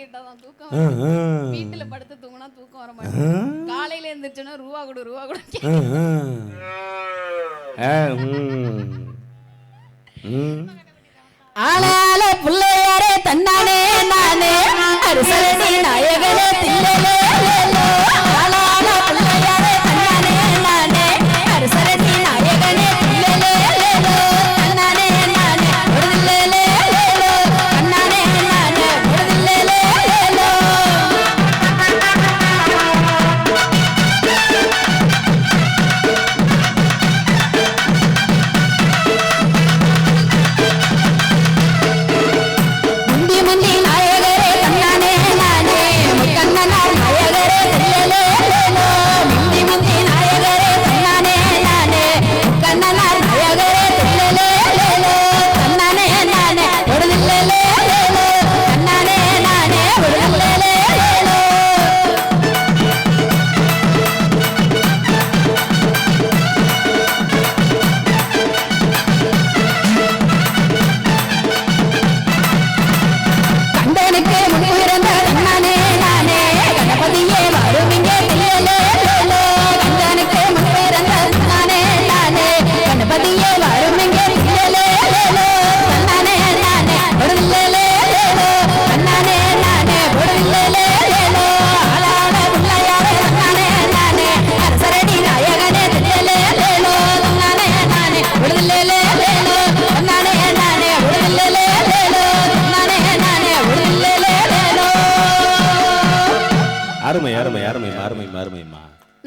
கேட்டாதான் தூக்கம். வீட்டுல படுத்து தூங்கினா தூக்கம் வர மாட்டேங்குது. காலையில எழுந்திரிச்சோன்னா ரூபா கொடு ரூபா கொடு. ஆளால புள்ளையாரே தன்னானே நானே அரசரடி நாயகனே தில்லையே ஆளால புள்ளையாரே தன்னானே நானே அரசரடி நாயகனே தில்லையே தன்னானே நானே ஒருதில்லே தன்னானே நானே ஒருதில்லே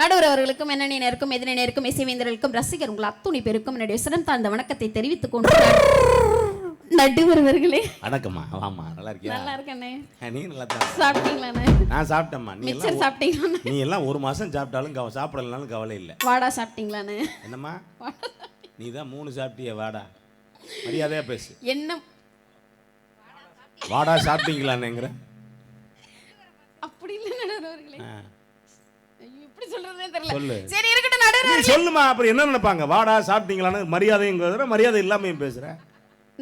நடுவர் அவர்களுக்கும் என்னென்ன எதிரினருக்கும் இசைவேந்தர்களுக்கும் ரசிகர் உங்கள் அத்துணை பேருக்கும் என்னுடைய சிரம் தாழ்ந்த வணக்கத்தை தெரிவித்துக் கொண்டு நடுவர் அவர்களே வணக்கம்மா. வாமா, நல்லா இருக்கியா? நல்லா இருக்கேனே. நீ நல்லா தான் சாப்பிட்டீங்களானே? நான் சாப்பிட்டேம்மா. நீ மிச்சர் சாப்பிட்டீங்களானே? நீ எல்லாம் ஒரு மாசம் சாப்பிட்டாலும் சாப்பிடலனாலும் கவலை இல்லை. வாடா சாப்பிட்டீங்களானே? என்னம்மா நீ தான் 3 சாப்பிட்டிய? வாடா, மரியாதையா பேசு. என்ன வாடா சாப்பிட்டீங்களான்னுங்கிற? அப்படி இல்லை நடுவர் அவர்களே. எப்படி சொல்றதுனே தெரியல. சொல்லு. சரி இருக்கட்டும் நடுவர். நீ சொல்லுமா, அப்புறம் என்ன நினைப்பாங்க? வாடா சாப்பிட்டீங்களான்னு மரியாதைங்கிறத மரியாதை இல்லாமையும் பேசுற.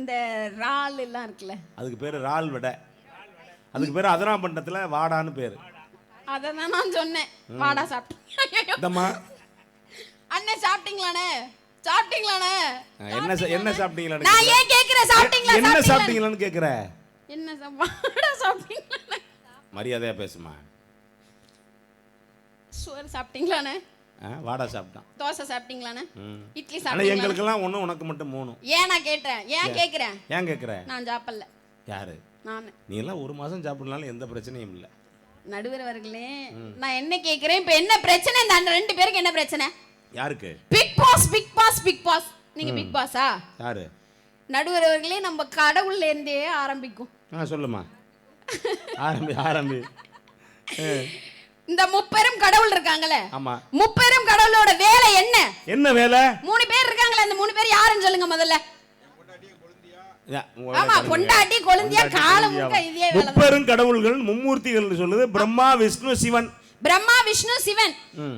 இந்த ரால் எல்லாம் இருக்குல்ல, அதுக்கு பேரு ரால் விட. அதுக்கு பேரு அதனாபண்டத்துல வாடான்னு பேரு. அததான் நான் சொன்னேன். வாடா சாப்பிட்டீங்களா? அண்ணே சாப்பிட்டீங்களானே? சாப்பிட்டீங்களானே? என்ன சாப்பிட்டீங்களான்னு? நான் ஏன் கேக்குறேன்? சாப்பிட்டீங்களா? என்ன சாப்பிட்டீங்களான்னு கேக்குற? என்ன வாடா சாப்பிட்டீங்களானே? மரியாதையா பேசுமா. சோறு சாப்பிட்டீங்களானே? வாடா சாப்பிட்டான். தோசை சாப்பிட்டீங்களானே? இட்லி சாப்பிட்டீங்களா? எங்களுக்கெல்லாம் ஒண்ணு, உனக்கு மட்டும் 3. ஏன் நான் கேட்டேன்? ஏன் கேக்குறேன்? ஏன் கேக்குற? நான் சாப்பிடல. யாரு? நான். நீ எல்லாம் ஒரு மாசம் சாப்பிடனால எந்த பிரச்சனையும் இல்ல. நடுவர் அவர்களே, நான் என்ன கேக்குறேன்? இப்ப என்ன பிரச்சனை? இந்த 2 பேருக்கு என்ன பிரச்சனை? யாருக்கு? Bigg Boss Bigg Boss Bigg Boss. நீங்க பிக் பாஸா? யாரு? நடுவர் அவர்களே, நம்ம கடவுள்ல இருந்தே ஆரம்பிக்கும். சொல்லுமா. ஆரம்பி. இந்த 30 கடவுள் இருக்காங்கல்ல, ஆமா, 30 கடவுளோட வேலை என்ன? என்ன வேலை? 3 பேர் இருக்காங்கல்ல, அந்த 3 பேர் யாருன்னு சொல்லுங்க முதல்ல. ஆமா, பொண்டாட்டி கொழுந்தியா காலமுக்க இதே வேலை. 30 கடவுள்கள் மும்மூர்த்திகள் சொல்லுது. பிரம்மா, விஷ்ணு, சிவன். பிரம்மா, விஷ்ணு, சிவன்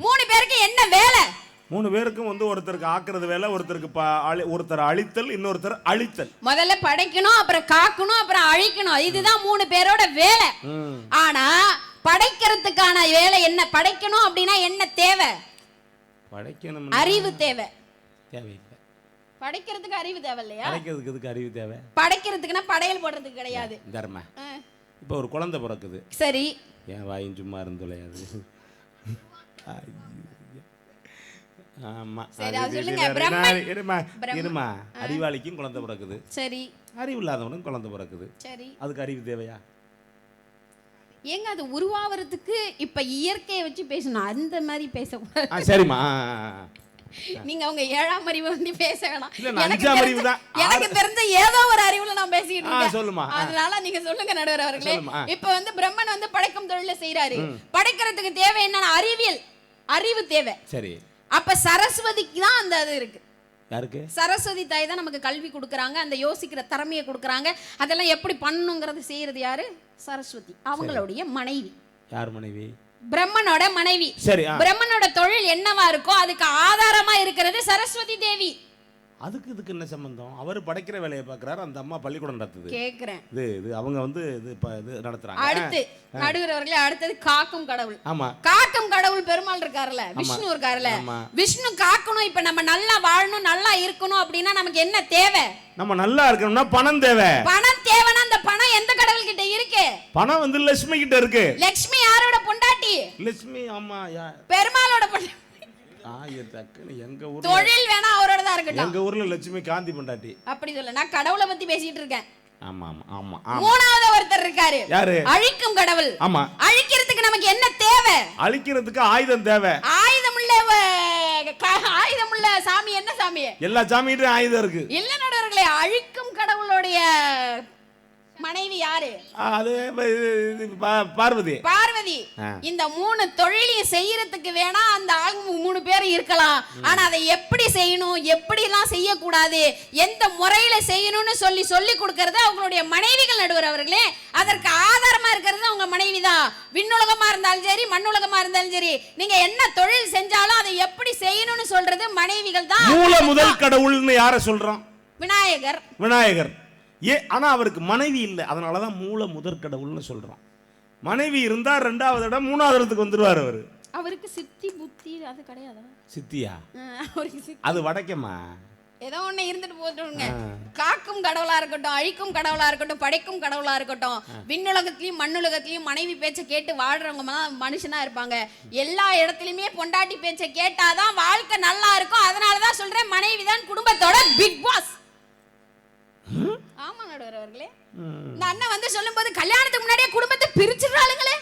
3 பேருக்கு என்ன வேலை? 3 பேருக்கும் ஒருத்தருக்கு ஆக்குறது வேலை, ஒருத்தர் அழித்தல், இன்னொருத்தர் அழித்தல். முதல்ல படைக்கணும், அப்புறம் காக்கணும், அப்புறம் அழிக்கணும். இதுதான் 3 பேரோட வேலை. ஆனா படைக்கிறதுக்கான வேலை என்ன? படைக்கணும் அப்படின்னா என்ன தேவை? படைக்கணும், அறிவு தேவை. தேவையில்லை. படைக்கிறதுக்கு அறிவு தேவை இல்லையா? படைக்கிறதுக்கு அறிவு தேவை. படைக்கிறதுக்குன்னா படையல் போடுறதுக்கு கிடையாது. தர்ம. இப்போ ஒரு குழந்தை பிறக்குது. சரி, ஏன் வாயும் சும்மா இருந்துலையாது? ஆமா, இருமா. அறிவாளிக்கும் குழந்தை பிறக்குது. சரி. அறிவு இல்லாதவனும் குழந்தை பிறக்குது. சரி, அதுக்கு அறிவு தேவையா? ஏங்க அது உருவாவதுக்கு இப்ப இயற்கையை வச்சு பேசணும், அந்த மாதிரி பேசக்கூடாது. சரிம்மா, நீங்க அவங்க 7ஆம் அறிவு வந்து பேச வேணாம். எனக்கு தெரிஞ்ச ஏதோ ஒரு அறிவுல நான் பேசிட்டு இருக்கேன். சொல்லுமா. அதனால நீங்க சொல்லுங்க நடுவர் அவர்களே. இப்ப வந்து பிரம்மன் வந்து படைக்கும் தொழில செய்யறாரு. படைக்கிறதுக்கு தேவை என்னன்னா அறிவியல், அறிவு தேவை. சரி. அப்ப சரஸ்வதிக்கு தான் அந்த அது இருக்கு. யாருக்கு? சரஸ்வதி தாய் தான் நமக்கு கல்வி கொடுக்குறாங்க, அந்த யோசிக்கிற திறமையை கொடுக்குறாங்க. அதெல்லாம் எப்படி பண்ணணுங்கிறது செய்யறது யாரு? சரஸ்வதி. அவங்களுடைய மனைவி. யார் மனைவி? பிரம்மனோட மனைவி. சரி. பிரம்மனோட தொழில் என்னவா இருக்கோ அதுக்கு ஆதாரமா இருக்கிறது சரஸ்வதி தேவி. அதுக்கு இதுக்கு என்ன சம்பந்தம்? அவர் படைக்கிற வேலையை பார்க்குறாரு, அந்த அம்மா பள்ளிக்கூடம் நடத்துது. கேட்குறேன். இது அவங்க வந்து இது நடத்துறாங்க. அடுத்து நடுவர் அவர்களே, அடுத்தது காக்கும் கடவுள். ஆமா, காக்கும் கடவுள் பெருமாள் இருக்காருல்ல, விஷ்ணு இருக்காருல்ல, விஷ்ணு காக்கணும். இப்ப நம்ம நல்லா வாழணும், நல்லா இருக்கணும் அப்படின்னா நமக்கு என்ன தேவை? நம்ம நல்லா இருக்கணும்னா பணம் தேவை. பணம் தேவைன்னா அந்த பணம் எந்த கடவுள் கிட்ட இருக்கு? பணம் வந்து லட்சுமி கிட்ட இருக்கு. லட்சுமி யாரோட பொண்டாட்டி? லட்சுமி ஆமா, பெருமாளோட பொண்டாட்டி. எங்க ஊர்ல தொழில் வேணா அவரோட தான் இருக்கட்டும். எங்க ஊர்ல லட்சுமி காந்தி பொண்டாட்டி. அப்படி சொல்ல, நான் கடவுளை பத்தி பேசிட்டு இருக்கேன். ஆமா ஆமா ஆமா. மூணாவது ஒருத்தர் இருக்காரு. யாரு? அழிக்கும் கடவுள். ஆமா. அழிக்கிறதுக்கு நமக்கு என்ன தேவை? அழிக்கிறதுக்கு ஆயுதம் தேவை. ஆயுதமுள்ள சாமி என்ன சாமி? எல்லா சாமிகிட்டயும் ஆயுதம் இருக்கு. இல்ல நடுவர்களே, அழிக்கும் கடவுளுடைய மனைவி யாரு? அது பார்வதி. பார்வதி. இந்த 3 தொழிலையும் செய்யறதுக்கு வேணா அந்த 3 பேர் இருக்கலாம். ஆனா அதை எப்படி செய்யணும், எப்படி எல்லாம் செய்யக்கூடாது, எந்த முறையில செய்யணும்னு சொல்லி கொடுக்கறது அவங்களுடைய மனைவிகள் நடுவர் அவர்களே. அதற்கு ஆதாரமா இருக்கிறது அவங்க மனைவி தான். விண்ணுலகமா இருந்தாலும் சரி, மண்ணுலகமா இருந்தாலும் சரி, நீங்க என்ன தொழில் செஞ்சாலும் அதை எப்படி செய்யணும்னு சொல்றது மனைவிகள் தான். மூல முதல் கடவுள்னு யார சொல்றோம்? விநாயகர். விநாயகர். ஆனா அவருக்கு மனைவி இல்லை, அதனாலதான் மூல முதற் கடவுள்னு சொல்றோம். மனைவி இருந்தா 2வது இடம், 3வது இடத்துக்கு வந்துருவாரு அவரு. அவருக்கு சித்தி புத்தி அது கிடையாதா? சித்தியா? அவருக்கு அது வடக்கமா ஏதோ ஒண்ணு இருந்துட்டு போட்டுருங்க. காக்கும் கடவுளா இருக்கட்டும், அழிக்கும் கடவுளா இருக்கட்டும், படைக்கும் கடவுளா இருக்கட்டும், விண்ணுலகத்திலயும் மண்ணுலகத்திலயும் மனைவி பேச்சை கேட்டு வாழ்றவங்க மனுஷனா இருப்பாங்க. எல்லா இடத்துலயுமே பொண்டாட்டி பேச்சை கேட்டாதான் வாழ்க்கை நல்லா இருக்கும். அதனாலதான் சொல்றேன், மனைவி தான் குடும்பத்தோட பிக் பாஸ். ஆமா நடுவர் அவர்களே, இந்த அண்ணன் வந்து சொல்லும்போது கல்யாணத்துக்கு முன்னாடியே குடும்பத்தை பிரிச்சுறாளுங்களே.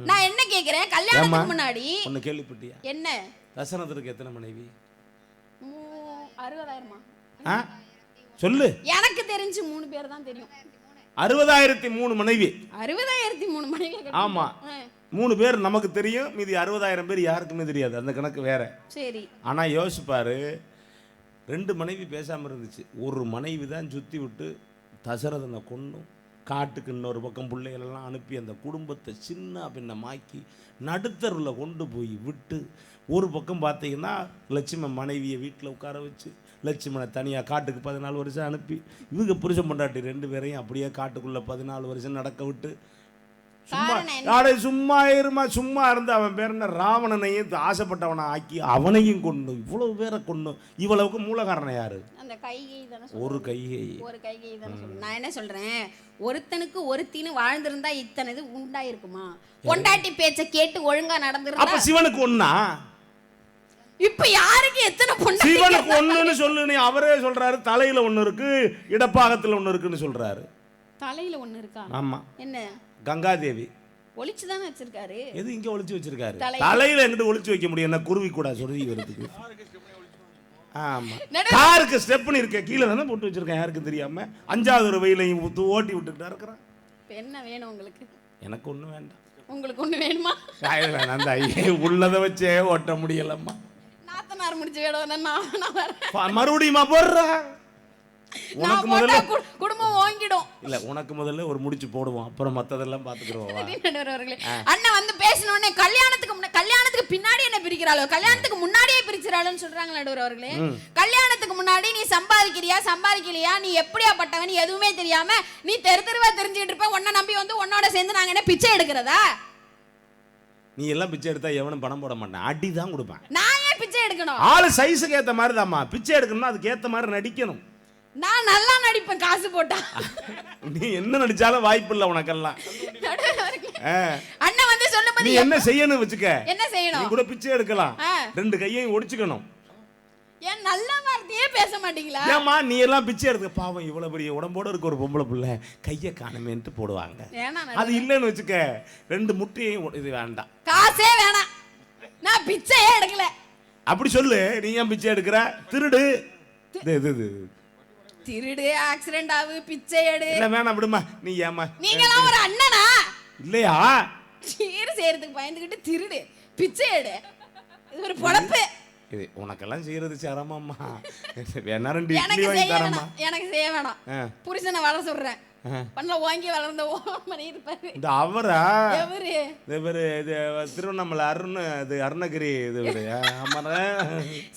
நான் என்ன கேக்குறேன், கல்யாணத்துக்கு முன்னாடி ஒன்னு கேள்விப்பட்டியா? என்ன? தசரதருக்கு எத்தனை மனைவி? 60,000. சொல்லு. எனக்கு தெரிஞ்சு 3 பேர் தான் தெரியும். 60,003 மனைவி. 60,003 மனைவி. ஆமா, 3 பேர் நமக்கு தெரியும், மீதி 60,000 பேர் யாருக்குமே தெரியாது. அந்த கணக்கு வேற. சரி. ஆனா யோசிப்பாரு, 2 மனைவி பேசாம இருந்துச்சு. ஒரு மனைவி தான் சுத்தி விட்டு தசரதனை கொண்டு காட்டுக்கு இன்னொரு பக்கம் பிள்ளைகளெல்லாம் அனுப்பி அந்த குடும்பத்தை சின்ன பின்னமாக்கி நடுத்தருவில் கொண்டு போய் விட்டு, ஒரு பக்கம் பார்த்தீங்கன்னா லட்சுமி மனைவியை வீட்டில் உட்கார வச்சு லட்சுமணை தனியாக காட்டுக்கு 14 வருஷம் அனுப்பி, இவங்க புருஷன் பொண்டாட்டி 2 பேரையும் அப்படியே காட்டுக்குள்ளே 14 வருஷம் நடக்க விட்டு, சும்மா இருமா, சும்மா இருந்து அவன் பேர் என்ன, ராவணனையும் ஆசைப்பட்டவனை ஆக்கி அவனையும் கொண்டு இவ்வளவு பேரை கொண்டு. இவ்வளவுக்கு மூல காரணம் யாரு? அந்த கைகை தானே. ஒரு கைகை தானே. நான் என்ன சொல்றேன், ஒருத்தனுக்கு ஒருத்தின்னு வாழ்ந்திருந்தா இத்தனை இது உண்டாயிருக்குமா? பொண்டாட்டி பேச்ச கேட்டு ஒழுங்கா நடந்திருந்தா. அப்ப சிவனுக்கு ஒண்ணா? இப்ப யாருக்கு எத்தனை பொண்டாட்டி? சிவனுக்கு ஒண்ணுன்னு சொல்லு. நீ அவரே சொல்றாரு, தலையில ஒண்ணு இருக்கு, இடப்பாகத்துல ஒண்ணு இருக்குன்னு சொல்றாரு. தலையில ஒண்ணு இருக்கா? ஆமா. என்ன? கங்காதேவி ஒளிச்சு தானே வச்சிருக்காரு. எது இங்க ஒளிச்சு வச்சிருக்காரு? தலையில எங்கிட்டு ஒளிச்சு வைக்க முடியும்? என்ன குருவி கூட சொல்லி வருதுக்கு. ஆமா, காருக்கு ஸ்டெப்னு இருக்க கீழே தானே போட்டு வச்சிருக்கேன், யாருக்கும் தெரியாம. 5வது ஒரு வெயிலையும் ஓட்டி விட்டுக்கிட்டா இருக்கிறான். என்ன வேணும் உங்களுக்கு? எனக்கு ஒண்ணு வேண்டாம். உங்களுக்கு ஒண்ணு வேணுமா? அந்த உள்ளதை வச்சே ஓட்ட முடியலம்மா. நாத்தனார் முடிச்சு வேணும். மறுபடியுமா போடுறா? உனக்கு முதல்ல குடும்பம் வாங்கிடும். இல்ல, உனக்கு முதல்ல ஒரு முடிச்சு போடுவோம், அப்புறம் மத்ததெல்லாம் பாத்துக்கிறோம். அண்ணன் வந்து பேசணும்னே கல்யாணத்துக்கு பின்னாடி என்ன பிரிக்கிறாளோ, கல்யாணத்துக்கு முன்னாடியே பிரிச்சிராளோன்னு சொல்றாங்க நடுவர் அவர்களே. கல்யாணத்துக்கு முன்னாடி நீ சம்பாதிக்கிறியா சம்பாதிக்கலையா, நீ எப்படியாப்பட்டவன் எதுவுமே தெரியாம நீ தெருவா தெரிஞ்சுக்கிட்டு இருப்ப. உன்னை நம்பி வந்து உன்னோட சேர்ந்து நாங்க என்ன பிச்சை எடுக்கிறதா? நீ எல்லாம் பிச்சை எடுத்தா எவனும் பணம் போட மாட்டான், அடிதான் கொடுப்பேன். நான் ஏன் பிச்சை எடுக்கணும்? ஆளு சைஸுக்கு ஏத்த மாதிரி தான்மா பிச்சை எடுக்கணும்னா அதுக்கு ஏத்த மாதிரி நடிக்கணும். நான் நல்லா நடிப்பேன் காசு போட்டா. நீ என்ன நடிச்சாலும் வாய்ப்பு இல்ல உனக்கெல்லாம். அண்ணன் வந்து சொல்லும்போது நீ என்ன செய்யணும் வச்சுக்க. என்ன செய்யணும்? நீ கூட பிச்சை எடுக்கலாம், 2 கையையும் ஒடிச்சுக்கணும். ஏன் நல்ல வார்த்தையே பேச மாட்டீங்களா? ஏமா நீ எல்லாம் பிச்சை எடுக்க, பாவம் இவ்வளவு பெரிய உடம்போட இருக்க ஒரு பொம்பளை பிள்ளை கையை காணுமேன்ட்டு போடுவாங்க. அது இல்லைன்னு வச்சுக்க, 2 முட்டையையும் இது வேண்டாம், காசே வேணாம், நான் பிச்சையே எடுக்கல. அப்படி சொல்லு. நீ ஏன் பிச்சை எடுக்கிற? திருடு திருடு, ஆக்சிடென்ட் ஆகு, பிச்சை எடு. இல்ல வேணாம் விடுமா. நீ ஏமா நீங்கலாம் ஒரு அண்ணனா இல்லையா? சீர் செய்யறதுக்கு பயந்துகிட்டு திருடு பிச்சை எடு, இது ஒரு பொழப்பு. இது உனக்கெல்லாம் செய்யறது சிரமம்மா. வேணா 2 இட்லி வாங்கி தரமா? எனக்கு செய்ய வேணாம். புருஷனை வர சொல்றேன், பண்ணல வாங்கி வளர்ந்த ஓமனை இருப்பாரு. இந்த அவரா எவரு? இவரு இது திருவண்ணாமலை அருண் இது அருணகிரி இது ஆமாண்ணா.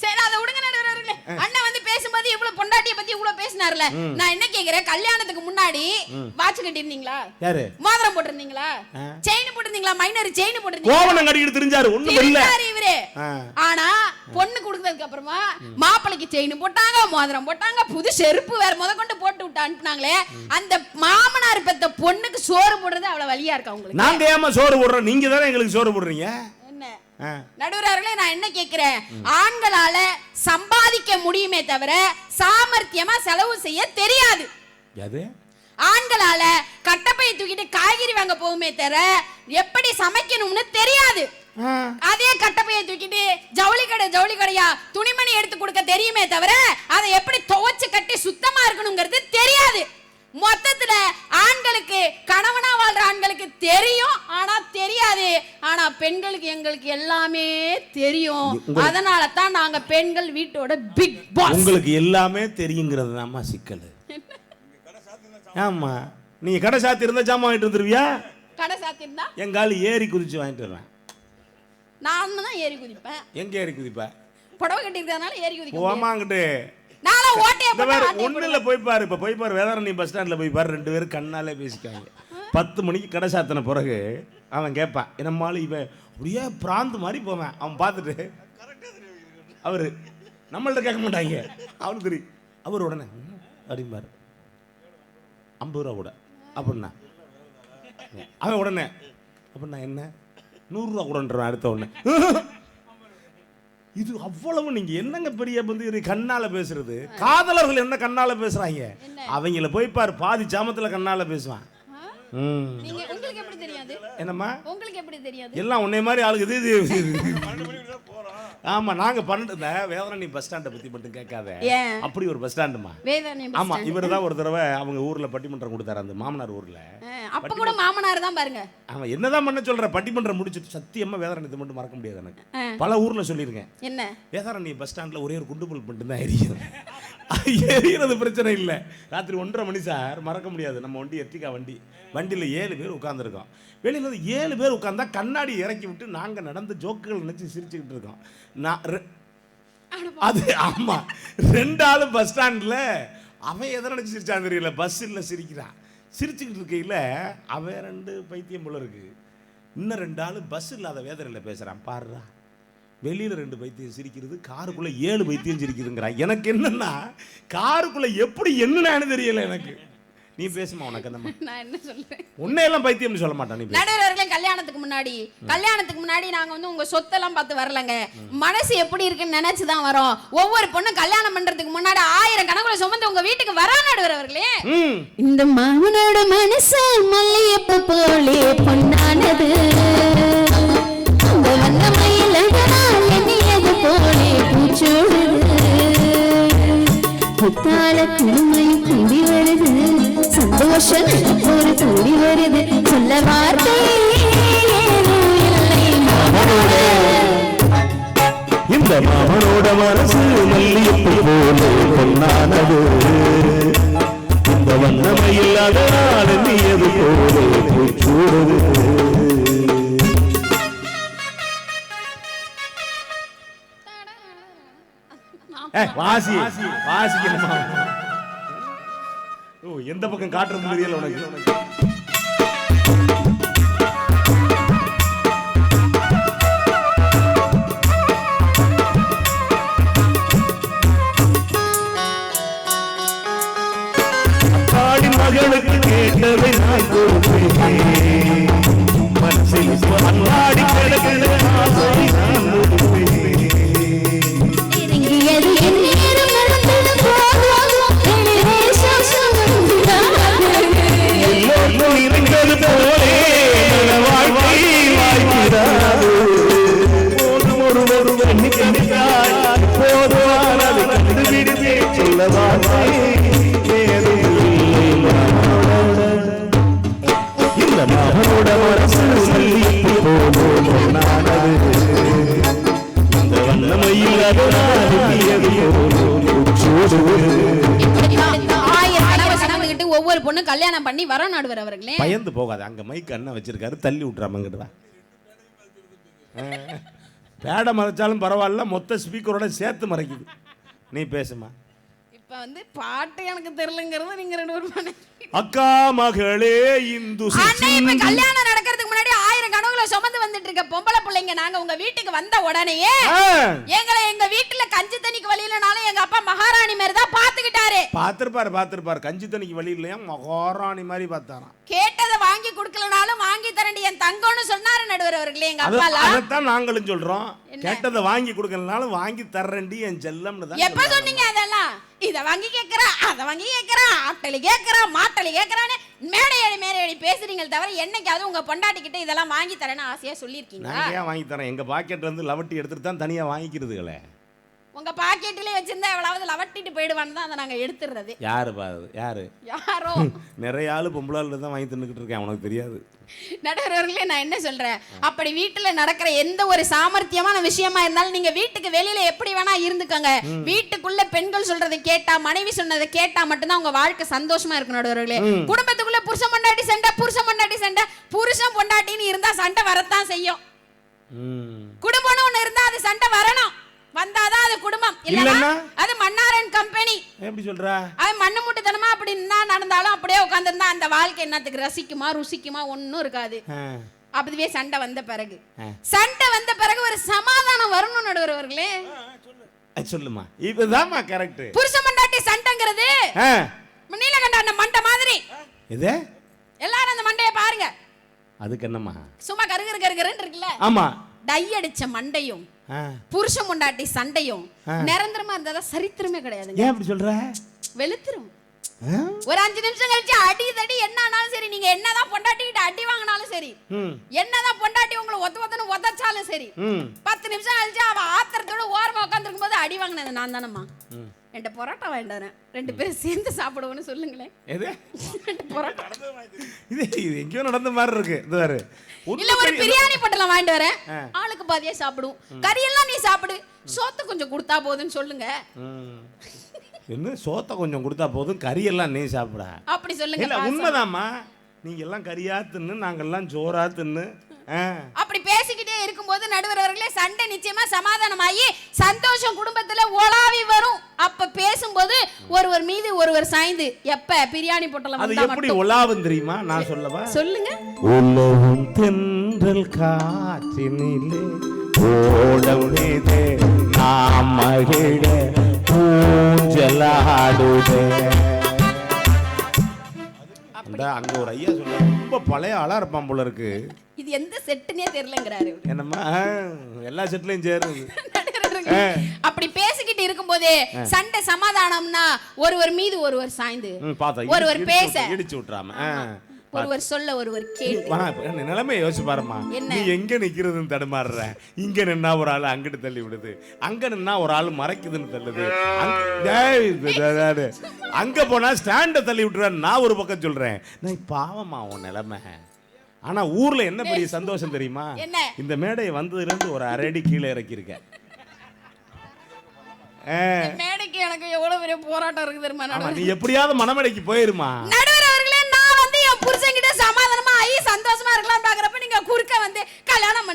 சரி அதை விடுங்க நடுவர்களே. அண்ணன் வந்து பேசும்போது இவ்வளவு பொண்டாட்டிய பத்தி இவ்வளவு பேசினார்ல, நான் என்ன கேக்குறேன், கல்யாணத்துக்கு முன்னாடி வாட்ச் கட்டி இருந்தீங்களா? யாரு? மோதிரம் போட்டிருந்தீங்களா? செயின் போட்டிருந்தீங்களா? மைனர் செயின் போட்டிருந்தீங்களா? கோவணம் கட்டிட்டு தெரிஞ்சாரு ஒண்ணும் இல்ல இவரே. ஆனா பொண்ணு கொடுத்ததுக்கு அப்புறமா மாப்பிளைக்கு செயின் போட்டாங்க, மோதிரம் போட்டாங்க, புது செருப்பு வேற முதற்கொண்டு போட்டு விட்டு அனுப்புனாங்களே. அந்த மாமனார் பெத்த பொண்ணுக்கு சோறு போடுறது அவ்வளவு வலியா இருக்கா உங்களுக்கு? நாங்க ஏமா சோறு போடுறோம், நீங்க தானே எங்களுக்கு சோறு போடுறீங்க. நடுவர்களே, நான் என்ன கேக்குறேன், ஆண்களால சம்பாதிக்க முடியுமே தவிர சாமர்த்தியமா செலவு செய்ய தெரியாது. ஆண்களால கட்டப்பையை தூக்கிட்டு காய்கறி வாங்க போகுமே தவிர எப்படி சமைக்கணும்னு தெரியாது. அதே கட்டப்பையை தூக்கிட்டு ஜவுளி கடையா துணிமணி எடுத்து கொடுக்க தெரியுமே தவிர அதை எப்படி துவைச்சு கட்டி சுத்தமா இருக்கணுங்கிறது தெரியாது. மொத்தத்துல ஆண்களுக்கு கணவனா வாழ்ற ஆண்களுக்கு தெரியும், ஆனா தெரியாது. ஆனா பெண்களுக்கு எங்களுக்கு எல்லாமே தெரியும். அதனால தான் நாங்க பெண்கள் வீட்டோட பிக் பாஸ். உங்களுக்கு எல்லாமே தெரியுங்கிறது தான்மா சிக்கல். ஆமா, நீங்க கடை சாத்தி இருந்தா ஜாமான் வாங்கிட்டு வந்துருவியா? கடை சாத்தி இருந்தா எங்கால ஏறி குதிச்சு வாங்கிட்டு வருவேன். நான் தான் ஏறி குதிப்பேன். எங்க ஏறி குதிப்ப? புடவை கட்டி இருக்கறனால ஏறி குதிப்பேன். போமாங்கட்டு நாள ஓட்டைய போட்டு ஒண்ணுல போய் பாரு. இப்ப போய் பாரு, வேதாரணி பஸ் ஸ்டாண்ட்ல போய் பாரு, ரெண்டு பேரும் கண்ணாலே பேசிக்காங்க. 10 மணிக்கு கடை சாத்தின பிறகு அவன் கேட்பான், என்னம்மாலும் இவன் அப்படியே பிராந்து மாதிரி போவேன். அவன் பார்த்துட்டு அவரு நம்மள்ட்ட கேட்க மாட்டாங்க, அவனுக்கு தெரியும். அவர் உடனே அப்படிம்பாரு, 50 ரூபா கூட அப்படின்னா. அவன் உடனே அப்படின்னா என்ன 100 ரூபா கூடன்றான் அடுத்த உடனே. இது அவ்வளவு நீங்க என்னங்க பெரிய வந்து கண்ணால பேசுறது. காதலர்கள் என்ன கண்ணால பேசுறாங்க, அவங்கள போய் பாரு, பாதி ஜாமத்துல கண்ணால பேசுவான். நீங்க உங்களுக்கு எப்படி தெரியாது? என்னம்மா உங்களுக்கு எப்படி தெரியாது? எல்லாம் உன்னை மாதிரி ஆளுக்கு இது. ஆமா, நாங்க 12 வேதாரணி பஸ் ஸ்டாண்டை பத்தி மட்டும் கேட்காத, அப்படி ஒரு பஸ் ஸ்டாண்டுமா. ஆமா, இவர் தான் ஒரு தடவை அவங்க ஊர்ல பட்டிமன்றம் கொடுத்தாரு, அந்த மாமனார் ஊர்ல. அப்ப கூட மாமனார் தான் பாருங்க. அவன் என்னதான் பண்ண சொல்ற, பட்டிமன்றம் முடிச்சிட்டு சத்தியமா வேதாரணி இது மட்டும் மறக்க முடியாது எனக்கு. பல ஊர்ல சொல்லியிருக்கேன். என்ன வேதாரணி பஸ் ஸ்டாண்ட்ல ஒரே ஒரு குண்டு பல்ப் மட்டும் தான் எரியும். எரியறது பிரச்சனை இல்லை. ராத்திரி 1:30 மணி சார், மறக்க முடியாது. நம்ம வண்டி எர்டிகா வண்டியில் 7 பேர் உட்காந்துருக்கோம். வெளியில் வந்து 7 பேர் உட்காந்தா கண்ணாடி இறக்கி விட்டு நாங்கள் நடந்த ஜோக்குகள் நினச்சி சிரிச்சுக்கிட்டு இருக்கோம். அது ஆமாம், 2 ஆள் பஸ் ஸ்டாண்டில். அவன் எதை நினச்சி சிரிச்சான்னு தெரியல, பஸ்ஸில் சிரிக்கிறான். சிரிச்சுக்கிட்டு இருக்கையில் அவன் 2 பைத்தியம் போல இருக்கு. இன்னும் 2 ஆள் பஸ் இல்லாத வேதனையில் பேசுகிறான். பாருடா, வெளியில் 2 பைத்தியம் சிரிக்கிறது, காருக்குள்ளே 7 பைத்தியம் சிரிக்குதுங்கிறான். எனக்கு என்னன்னா, காருக்குள்ளே எப்படி என்னன்னு தெரியல எனக்கு. நீ பேசுமா, உனக்கு அந்த நான் என்ன சொல்றேன், உன்னையெல்லாம் பைத்தியம்னு சொல்ல மாட்டான். நடுவர்களே, கல்யாணத்துக்கு முன்னாடி நாங்க வந்து உங்க சொத்தெல்லாம் பார்த்து வரலங்க. மனசு எப்படி இருக்குன்னு நினைச்சுதான் வரோம். ஒவ்வொரு பொண்ணும் கல்யாணம் பண்றதுக்கு முன்னாடி 1000 கணக்குல சுமந்து உங்க வீட்டுக்கு வரா நடுவர்களே. இந்த மாமனோட மனசு மல்லியப்பூ போலே பொன்னானது, போலே பூச்சோடுது, புத்தால குழுமை கூடி வருது, சந்தோஷம் ஒரு கூடி வருது, சொல்ல வார்த்தை இந்த மாமனோட மனசு மல்லியப்பூ போலே பொன்னானது, இந்த வண்ணமை இல்லாத நாள் நீயது போலே பூச்சோடுது. வாசிக்கணுமா? எந்த பக்கம் காட்டுறது தெரியல உனக்கு. மகளுக்கு கேட்டதை நான் கொடுப்பேன், மனசில் அன்னாடி கிடக்கிற ஆசை நான் கொடுப்பேன். இருந்தது போலே வாழ்க்கை வாய்க்கிறாது, போதும் ஒரு எண்ணிக்கையாய் போதுவானது கண்டுபிடித்தே சொல்ல வார்த்தை ஏதும் இல்லை. இந்த மகனோட மனசு மல்லியப்பூ போலே பொன்னானது, இந்த வண்ணமையில் அதனால் நீயது போலே பூச்சோடுது. ஒவ்வொரு பொண்ணு கல்யாணம் பண்ணி வர நடுவர் அவர்களே. பயந்து போகாது, அங்க மைக் அண்ணன் வச்சிருக்காரு, தள்ளி விட்டுறாமங்கிட்டா. பேடை மறைச்சாலும் பரவாயில்ல, மொத்த ஸ்பீக்கரோட சேர்த்து மறைக்குது. நீ பேசுமா. இப்ப வந்து பாட்டு எனக்கு தெரியலங்கிறது நீங்க 2 பேரும் அக்கா மகளே இந்து இப்ப கல்யாணம் நடக்கிறதுக்கு முன்னாடி 1000 கனவுல சுமந்து வந்துட்டு இருக்க பொம்பளை பிள்ளைங்க நாங்க உங்க வீட்டுக்கு வந்த உடனேயே எங்களை எங்க வீட்டுல கஞ்சி தண்ணிக்கு வழியிலனாலும் எங்க அப்பா மகாராணி மாதிரி தான் பாத்துக்கிட்டாரு. பாத்திருப்பாரு. கஞ்சி தண்ணிக்கு வழி இல்லையா, மகாராணி மாதிரி பார்த்தாராம். கேட்டதை வாங்கி கொடுக்கலனாலும் வாங்கி தரண்டி என் தங்கம்னு சொன்னாரு நடுவர் அவர்களே எங்க அப்பா. அதைத்தான் நாங்களும் சொல்றோம், கேட்டதை வாங்கி கொடுக்கலனாலும் வாங்கி தரண்டி என் செல்லம்னு தான். எப்ப சொன்னீங்க அதெல்லாம்? இத வாங்கி கேக்குறா, அத வாங்கி கேக்குறா, ஆட்டலி கேக்குறா, மாட்டலி கேக்குறானே மேடையடி பேசுறீங்க தவிர என்னைக்காவது உங்க பொண்டாட்டி கிட்ட இதெல்லாம் வாங்கி தரேன்னு ஆசையா சொல்லிருக்கீங்க? நான் ஏன் வாங்கி தரேன்? எங்க பாக்கெட் வந்து லவட்டி எடுத்துட்டு தான் தனியா வாங்கிக்கிறதுகளே. உங்க பாக்கெட்லயே வச்சிருந்தா எவ்வளவு லவட்டிட்டு போயிடுவான்னு தான் அதை நாங்க எடுத்துறது. யாரோ நிறைய ஆளு பொம்பளால தான் வாங்கி தின்னுக்கிட்டு இருக்கேன், உனக்கு தெரியாது. நடுவர்களே நான் என்ன சொல்றேன், அப்படி வீட்டுல நடக்கிற எந்த ஒரு சாமர்த்தியமான விஷயமா இருந்தாலும் நீங்க வீட்டுக்கு வெளியில எப்படி வேணா இருந்துக்கங்க. வீட்டுக்குள்ள பெண்கள் சொல்றதை கேட்டா, மனைவி சொன்னதை கேட்டா மட்டும்தான் உங்க வாழ்க்கை சந்தோஷமா இருக்கும் நடுவர்களே. குடும்பத்துக்குள்ள புருஷன் பொண்டாட்டி சண்டை, புருஷன் பொண்டாட்டின்னு இருந்தா சண்டை வரத்தான் செய்யும். குடும்பம்னு ஒண்ணு இருந்தா அது சண்டை வரணும், வந்தாதான் அது குடும்பம். இல்லன்னா அது மன்னாரன் கம்பெனி. எப்படி சொல்ற? அவன் மண்ணு முட்டுத்தனமா அப்படி நடந்தாலும் அப்படியே உட்கார்ந்திருந்தா அந்த வாழ்க்கை என்னத்துக்கு ரசிக்குமா ருசிக்குமா ஒன்னும் இருக்காது. அப்படியே சண்டை வந்த பிறகு ஒரு சமாதானம் வரணும் நடுவர்களே. சொல்லுமா, இதுதான்மா கரெக்ட். புருஷன் பொண்டாட்டி சண்டைங்கிறது நீலகண்ட அந்த மண்டை மாதிரி. இது எல்லாரும் அந்த மண்டையை பாருங்க. அதுக்கு என்னம்மா சும்மா கருகருன்னு இருக்குல்ல? ஆமா. டை அடிச்ச மண்டையும் புருஷன் பொண்டாட்டி சண்டையும் நிரந்தரமா இருந்ததா சரித்திரமே கிடையாது. ஏன் அப்படி சொல்ற? வெளுத்துரும். ஒரு 5 நிமிஷம் கழிச்சு அடி என்ன ஆனாலும் சரி, நீங்க என்னதான் பொண்டாட்டி கிட்ட அடி வாங்கினாலும் சரி, என்னதான் பொண்டாட்டி உங்களை ஒத்தன்னு உதச்சாலும் சரி, 10 நிமிஷம் கழிச்சு அவ ஆத்திரத்தோட ஓரமா உட்காந்துருக்கும் போது அடி வாங்கினது நான் தானம்மா. 2 பரோட்டா வேண்டாம், 2 பேரும் சேர்ந்து சாப்பிடுவோன்னு சொல்லுங்களேன். இது எங்கேயோ நடந்த மாதிரி இருக்கு. இல்ல ஒரு பிரியாணி பொட்டலம் வாங்கிட்டு வரேன், ஆளுக்கு பாதியா சாப்பிடுவோம். கறியெல்லாம் நீ சாப்பிடு, சோத்த கொஞ்சம் கொடுத்தா போதுன்னு சொல்லுங்க. என்ன சோத்த கொஞ்சம் கொடுத்தா போதும், கறியெல்லாம் நீ சாப்பிட அப்படி சொல்லுங்க. இல்ல உண்மைதாம்மா, நீங்க எல்லாம் கறியா தின்னு நாங்கெல்லாம் ஜோரா தின்னு அப்படி பேசிக்கிட்டே இருக்கும்போது நடுவர் அவர்களே சண்டை நிச்சயமா சமாதானமாயி சந்தோஷம் குடும்பத்துல ஒளாவி வரும். அப்ப பேசும்போது ஒருவர் மீது ஒருவர் சாய்ந்து எப்ப பிரியாணி பொட்டலம் அது எப்படி ஒளாவும் தெரியுமா? நான் சொல்லவா? சொல்லுங்க. உலவும் தென்றல் காற்றினிலே ஓடவுதே நாம் மகிழ ஊஞ்சலாடுதே. அங்க ஒரு ஐயா சொல்ல ரொம்ப பழைய ஆளா இருப்பான் போல இருக்கு. இது எந்த செட்டுனே தெரியலங்கறாரு. என்னம்மா எல்லா செட்லயும் சேருது. அப்படி பேசிக்கிட்டு இருக்கும்போதே சண்டை சமாதானம்னா ஒருவர் மீது ஒருவர் சாய்ந்து ஒருவர் பேச இடிச்சு விட்டுறாம ஒருவர் சொல்ல ஒருவர் கேட்டு நிலைமை யோசிச்சு பாருமா. நீ எங்க நிக்கிறதுன்னு தடுமாறுற, இங்க நின்னா ஒரு ஆள் அங்கிட்டு தள்ளி விடுது, அங்க நின்னா ஒரு ஆள் மறைக்குதுன்னு தள்ளுது, அங்க போனா ஸ்டாண்ட தள்ளி விட்டுற. நான் ஒரு பக்கம் சொல்றேன், நான் பாவமா உன் நிலைமை. ஆனா ஊர்ல என்ன பெரிய சந்தோஷம் தெரியுமா? இந்த மேடையை வந்ததுல இருந்து ஒரு 1/2 அடி கீழே இறக்கி இருக்க. மேடைக்கு எனக்கு எவ்வளவு பெரிய போராட்டம் இருக்கு தெரியுமா? நீ எப்படியாவது மனமேடைக்கு போயிருமா. புருஷன்கிட்ட சமாதானமா ஆயி சந்தோஷமா இருக்கலாம் பாக்குறப்ப நீங்க குறுக்க வந்து கல்யாணம்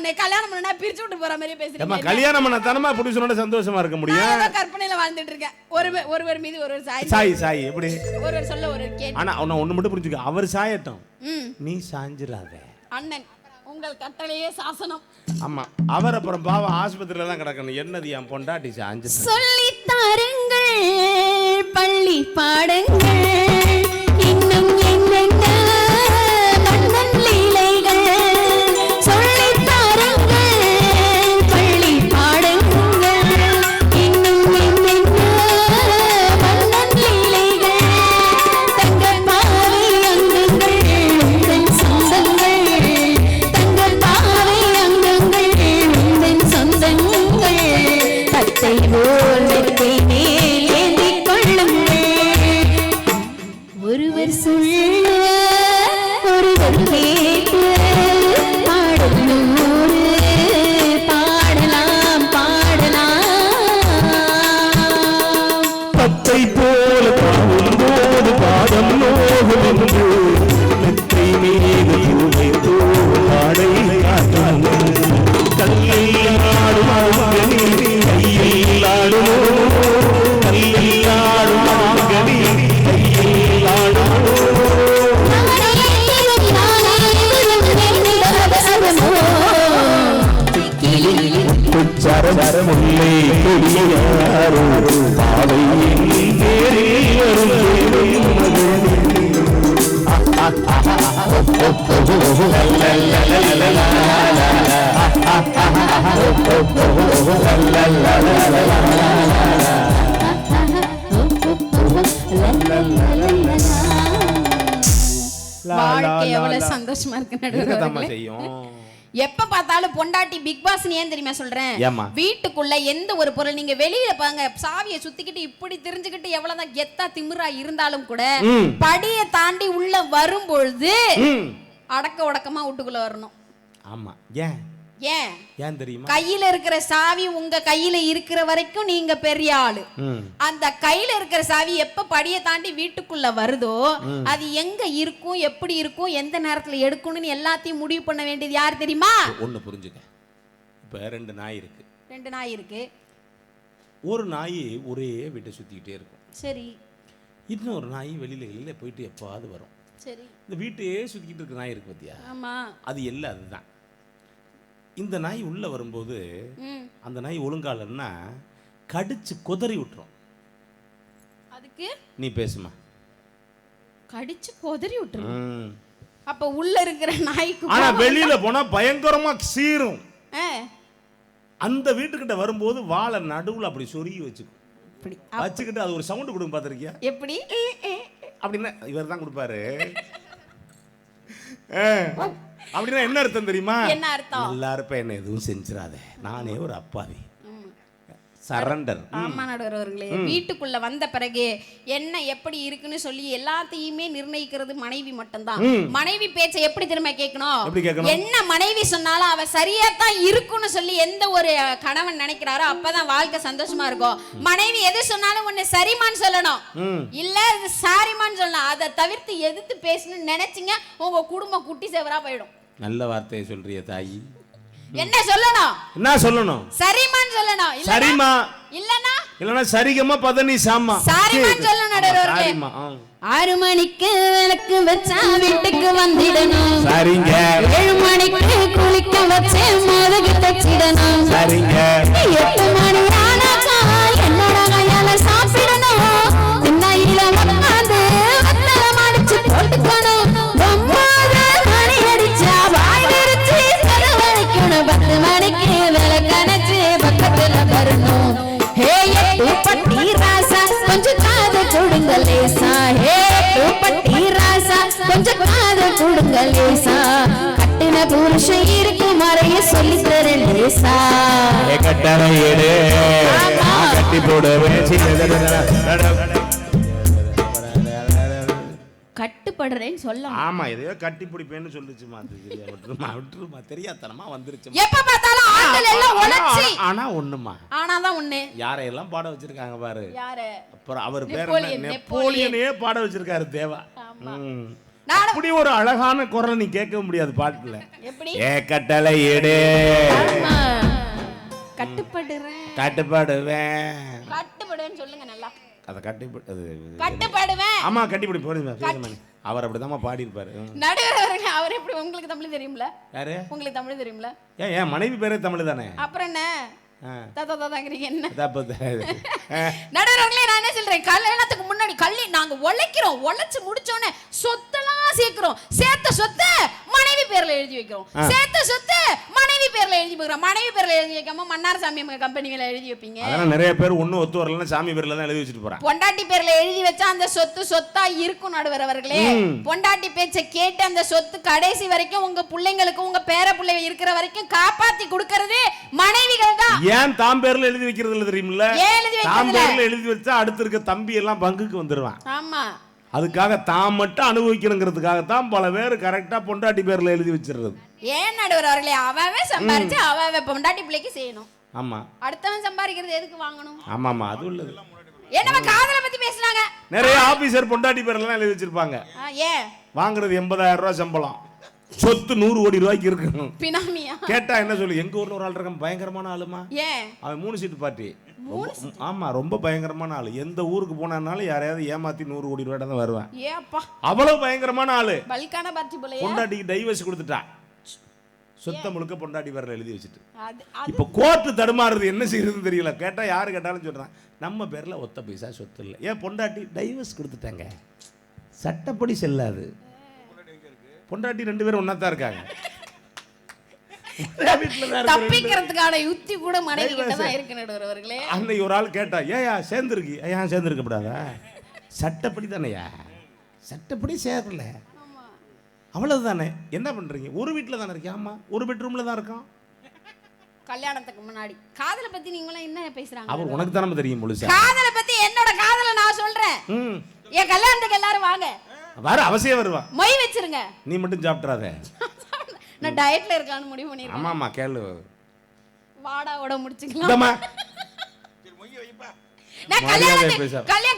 பண்ணா பிரிச்சு விட்டு போற மாதிரி பேசுறீங்க. கல்யாணம் பண்ண தானமா புருஷனோட சந்தோஷமா இருக்க முடியும்? கற்பனையில வாழ்ந்துட்டு இருக்கேன். ஒருவர் மீது ஒருவர் சாய் எப்படி ஒருவர் சொல்ல ஒரு கேள்வி. ஆனா அவன ஒண்ணு மட்டும் புரிஞ்சுக்க, அவர் சாயட்டும், நீ சாஞ்சிராத. அண்ணன் உங்கள் கட்டளையே சாசனம். ஆமா, அவர் அப்புறம் பாவம் ஆஸ்பத்திரியில தான் கிடக்கணும். என்னது என் பொண்டாட்டி சாஞ்சு சொல்லி தாருங்கள் பள்ளி பாடங்கள் இன்னும் என்னென்ன மன்னன் லீலைகள். சொல்லி தாருங்கள் பள்ளி பாடங்கள் இன்னும் என்னென்ன மன்னன் லீலைகள். தங்கள் பாவை அங்கங்கள் உந்தன் சொந்தங்கள், தங்கள் பாவை அங்கங்கள் உந்தன் சொந்தங்கள். தத்தை போல் மெத்தை மேல் ஏந்திக் கொள்ளுங்கள். ஒரு முல்லை கொடியாரோ பாவை பேரில் வரும் வாழ்க்கை எவ்வளவு சந்தோஷமா இருக்கு இருக்கத்தாம்மா நடுவர்களே. செய்யும். எப்ப பார்த்தாலும் பொண்டாட்டி பிக் பாஸ் ஏன் தெரியுமா சொல்றேன்? ஏம்மா? வீட்டுக்குள்ள எந்த ஒரு பொருள் நீங்க வெளியில பாங்க சாவியை சுத்திக்கிட்டு இப்படி தெரிஞ்சுக்கிட்டு எவ்வளவுதான் கெத்தா திமிரா இருந்தாலும் கூட படியை தாண்டி உள்ள வரும்பொழுது அடக்க உடக்கமா வீட்டுக்குள்ள வரணும். ஆமா. ஏன் ஏன் ஏன் தெரியுமா? கையில இருக்கிற சாவி உங்க கையில இருக்கிற வரைக்கும் நீங்க பெரிய ஆளு. அந்த கையில இருக்கிற சாவி எப்ப படியை தாண்டி வீட்டுக்குள்ள வருதோ அது எங்க இருக்கும், எப்படி இருக்கும், எந்த நேரத்துல எடுக்கணும்னு எல்லாத்தையும் முடிவு பண்ண வேண்டியது யார் தெரியுமா? ஒண்ணு புரிஞ்சுக்க. இப்ப 2 நாய் இருக்கு. 2 நாய் இருக்கு. ஒரு நாய் ஒரே வீட்டை சுத்திக்கிட்டே இருக்கும். சரி. இன்னொரு நாய் வெளியில போயிட்டு எப்பாவது வரும். சரி. இந்த வீட்டையே சுத்திக்கிட்டு இருக்க நாய் இருக்கு பாத்தியா? ஆமா. அது எல்லாம் அதுதான். இந்த நாய் உள்ள வரும்போது அந்த நாய் ஒழுங்காலன்னா கடிச்சு குதறி விட்டுரும். அதுக்கு நீ பேசுமா. கடிச்சு குதறி விட்டுரும். அப்ப உள்ள இருக்கிற நாய்க்கு ஆனா வெளியில போனா பயங்கரமா சீரும். ஆ. அந்த வீட்டுக்கிட்ட வரும்போது வாழை நடுவுல அப்படி சொருகி வச்சுக்கும். இப்படி வச்சுக்கிட்டு அது ஒரு சவுண்ட் கொடுக்கும் பாத்திருக்கியா? எப்படி? அப்படின்னா இவர் தான் கொடுப்பாரு. அப்படின்னா என்ன அர்த்தம் தெரியுமா? என்ன அர்த்தம்? எல்லாரும் என்ன எதுவும் செஞ்சிடாத, நானே ஒரு அப்பாவி. சரண்டர். ஆமா நடுவர்களே, வீட்டுக்குள்ள வந்த பிறகு என்ன எப்படி இருக்குன்னு சொல்லி எல்லாத்தையுமே நிர்ணயிக்கிறது மனைவி மட்டும்தான். மனைவி பேச்சை எப்படி திரும்ப கேட்கணும்? என்ன மனைவி சொன்னாலும் அவ சரியா தான் இருக்குன்னு சொல்லி எந்த ஒரு கணவன் நினைக்கிறாரோ அப்பதான் வாழ்க்கை சந்தோஷமா இருக்கும். மனைவி எது சொன்னாலும் ஒண்ணு சரிமான்னு சொல்லணும், இல்ல சாரிமான்னு சொல்லணும். அதை தவிர்த்து எதிர்த்து பேசணும்னு நினைச்சீங்க உங்க குடும்பம் குட்டி சேவரா போயிடும். நல்ல வார்த்தையை சொல்றிய தாயி. என்ன சொல்லணும்? என்ன சொல்லணும்? சரிமான்னு சொல்லணும். சரிமா இல்லனா சரிகமா பதனி சாமா சாரிமான்னு சொல்லணும் நடுவர்களே. 6 மணிக்கு விளக்கு வச்சா வீட்டுக்கு வந்திடணும். சரிங்க. 7 மணிக்கு குளிக்க வச்சே மோதகு தச்சிடணும். சரிங்க. 8 மணி ஆனாக்கா என்னோட கையால சாப்பிடணும். திண்ணையில உட்கார்ந்து வத்தல மடிச்சு போட்டுக்கணும். 9 மணி அடிச்சா வாய் விரிச்சு செலவழிக்கணும். 10 மணிக்கு விளக்கணைச்சு பக்கத்துல வரணும். ஹே 8 பட்டி ராசா கொஞ்சம் காது கொடுங்க லேசா. ஹே 8 பட்டி ராசா கொஞ்சம் காது கொடுங்க லேசா. கட்டின புருஷன் இருக்கும் மறைய சொல்லி தர லேசா. கட்டளையிடு கட்டி போடுவேன். கட்டுப்படுறேன்னு சொல்ல. ஆமா, எதையோ கட்டி பிடிப்பேன்னு சொல்லுச்சுமா. விட்டுருமா, தெரியாதனமா வந்துருச்சு. எப்ப பார்த்தாலும் ஆண்கள் எல்லாம் உழைச்சி. ஆனா ஒண்ணுமா, ஆனாதான் ஒண்ணு. யாரையெல்லாம் பாட வச்சிருக்காங்க பாரு. யாரு? அப்புறம் அவர் பேர் நெப்போலியனே பாட வச்சிருக்காரு தேவா. அப்படி ஒரு அழகான குரல் நீ கேட்க முடியாது பாட்டுல. எப்படி? ஏ கட்டளை எடு கட்டுப்படுறேன் கட்டுப்படுவேன். கட்டுப்படுவேன்னு சொல்லுங்க நல்லா. அத கட்டுப்படுவேன். ஆமா, கட்டிப்படி போடுங்க. அவர் அப்படிதாம்மா பாடி இருப்பாரு. நடுவர்களே, அவர் எப்படி? உங்களுக்கு தமிழ் தெரியும்ல? யாரு? உங்களுக்கு தமிழ் தெரியும்ல? ஏன் மனைவி பேரே தமிழ் தானே. அப்புறம் என்ன தாதாங்கிறீங்க? என்ன நடுவர்களே, நான் என்ன சொல்றேன், கல்யாணத்துக்கு முன்னாடி நாங்க உழைக்கிறோம், உழைச்சு முடிச்சோன்னே சொத்தெல்லாம் சேர்க்கிறோம். சேர்த்த சொத்தை மனைவி பேர்ல எழுதி வைக்கிறோம். சேர்த்த சொத்தை மனைவி பேர்ல எழுதி வைக்கிறோம். மனைவி பேர்ல எழுதி வைக்காம மன்னார் சாமி கம்பெனிகளை எழுதி வைப்பீங்க. அதெல்லாம் நிறைய பேர் ஒண்ணு ஒத்து வரலன்னா சாமி பேர்ல தான் எழுதி வச்சுட்டு போறாங்க. பொண்டாட்டி பேர்ல எழுதி வச்சா அந்த சொத்து சொத்தா இருக்கும் நடுவர் அவர்களே. பொண்டாட்டி பேச்சை கேட்டு அந்த சொத்து கடைசி வரைக்கும் உங்க பிள்ளைங்களுக்கு, உங்க பேர பிள்ளை இருக்கிற வரைக்கும் காப்பாத்தி கொடுக்கறது மனைவிகள் தான். ஏன் தாம் பேர்ல எழுதி வைக்கிறது இல்ல தெரியுமில்ல? தாம் பேர்ல எழுதி வச்சா அடுத்து இருக்க தம்பி எல்லாம் பங்குக்கு வந்துருவான். ஆமா, அதுக்காக தாம் மட்டும் அனுபவிக்கணுங்கிறதுக்காக தான் பல பேர் கரெக்டா பொண்டாட்டி பேர்ல எழுதி வச்சிடுறது. ஏன் நடுவர் அவர்களே, அவவே சம்பாரிச்சு அவவே பொண்டாட்டி பிள்ளைக்கு செய்யணும். ஆமா, அடுத்தவன் சம்பாதிக்கிறது எதுக்கு வாங்கணும்? ஆமாமா, அது உள்ளது. என்னமா காதலை பத்தி பேசுனாங்க? நிறைய ஆபீசர் பொண்டாட்டி பேர்ல எழுதி வச்சிருப்பாங்க. ஏன் வாங்குறது 80,000 ரூபாய் சம்பளம், சொத்து 100 கோடி ரூபாய்க்கு இருக்கணும். பினாமியா? கேட்டா என்ன சொல்லு, எங்க ஊர்ல ஒரு ஆள் இருக்கான், பயங்கரமான ஆளுமா. ஏன்? அவன் 3 சீட்டு பார்ட்டி. ஆமா, ரொம்ப பயங்கரமான ஆளு. எந்த ஊருக்கு போனாலும் யாரையாவது ஏமாத்தி 100 கோடி ரூபாய் தான் வருவான். ஏப்பா, அவ்வளவு பயங்கரமான ஆளு. பல்கான பார்ட்டி போல. பொண்டாட்டிக்கு டைவர்ஸ் கொடுத்துட்டா. சொத்தை முழுக்க பொண்டாட்டி பேரில் எழுதி வச்சுட்டு. அது இப்போ கோர்ட்டு தடுமாறுறது, என்ன செய்யறதுன்னு தெரியல. கேட்டால் யாரு கேட்டாலும் சொல்கிறான் நம்ம பேரில் ஒத்த பைசா சொத்து இல்லை. ஏன் பொண்டாட்டி டைவர்ஸ் கொடுத்துட்டாங்க, சட்டப்படி செல்லாது. பொண்டாட்டி 2 பேரும் ஒன்றா தான் இருக்காங்க. தப்பிக்கிறதுக்கான யுக்தி கூட மனைவி கிட்ட தான் இருக்கு நடுவர் அவர்களே. அன்னைக்கு ஒரு ஆள் கேட்டா, ஏயா சேர்ந்துருக்கு, ஏன் சேர்ந்துருக்கப்படாதா, சட்டப்படி தானேயா, சட்டப்படி சேரல, அவ்வளவுதானே, என்ன பண்றீங்க, ஒரு வீட்டில் தானே இருக்கேன். ஆமா, ஒரு பெட்ரூம்ல தான் இருக்கோம். கல்யாணத்துக்கு முன்னாடி காதலை பத்தி நீங்களும் என்ன பேசுறாங்க? அவர் உனக்கு தானே தெரியும் முழுசா. காதலை பத்தி என்னோட காதலை நான் சொல்றேன். என் கல்யாணத்துக்கு எல்லாரும் வாங்க, வர அவசியம் வருவான். மொய் வச்சிருங்க, நீ மட்டும் சாப்பிட்றாத. நான் டயட்ல இருக்கான்னு முடிவு பண்ணிருக்கேன். ஆமாமா, கேளு. வாடாவோட முடிச்சுக்கலாம். நான்